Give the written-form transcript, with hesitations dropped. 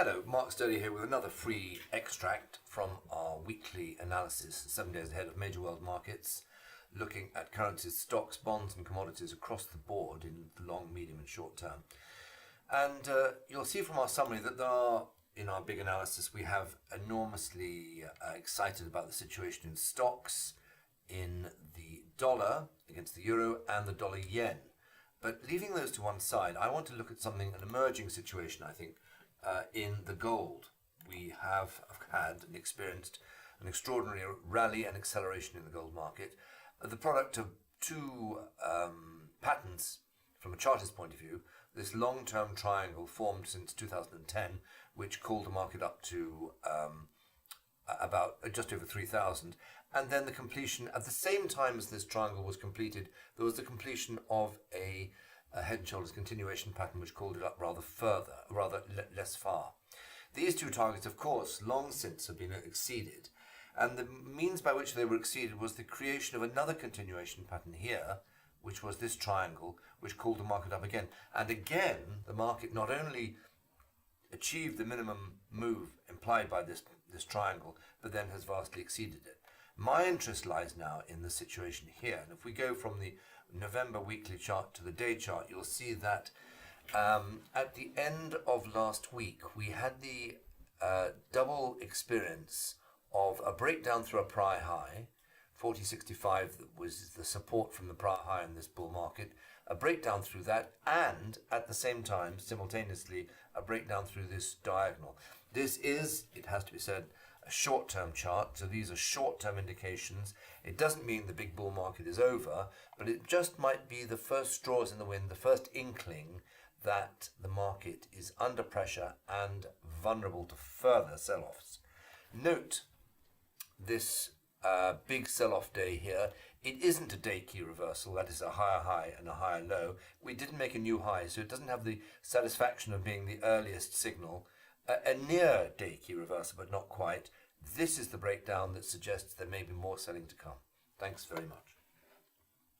Hello, Mark Sturdy here with another free extract from our weekly analysis, 7 days ahead of major world markets, looking at currencies, stocks, bonds and commodities across the board in the long, medium and short term. And you'll see from our summary that in our big analysis, we have enormously excited about the situation in stocks, in the dollar against the euro and the dollar yen. But leaving those to one side, I want to look at an emerging situation, I think, in the gold. We have had and experienced an extraordinary rally and acceleration in the gold market, the product of two patterns from a chartist point of view. This long-term triangle formed since 2010, which called the market up to about just over 3,000, and then the completion at the same time as this triangle was completed, there was the completion of a head and shoulders continuation pattern which called it up less far. These two targets, of course, long since have been exceeded, and the means by which they were exceeded was the creation of another continuation pattern here, which was this triangle, which called the market up again. And again, the market not only achieved the minimum move implied by this triangle, but then has vastly exceeded it. My interest lies now in the situation here. And if we go from the November weekly chart to the day chart, you'll see that at the end of last week, we had the double experience of a breakdown through a prior high, 40.65 that was the support from the prior high in this bull market, a breakdown through that, and at the same time, simultaneously, a breakdown through this diagonal. This is, it has to be said, a short-term chart, so these are short-term indications. It doesn't mean the big bull market is over, but it just might be the first straws in the wind, the first inkling that the market is under pressure and vulnerable to further sell-offs. Note this big sell-off day here. It isn't a day key reversal, that is a higher high and a higher low. We didn't make a new high, so it doesn't have the satisfaction of being the earliest signal. A near day key reversal, but not quite. This is the breakdown that suggests there may be more selling to come. Thanks very much.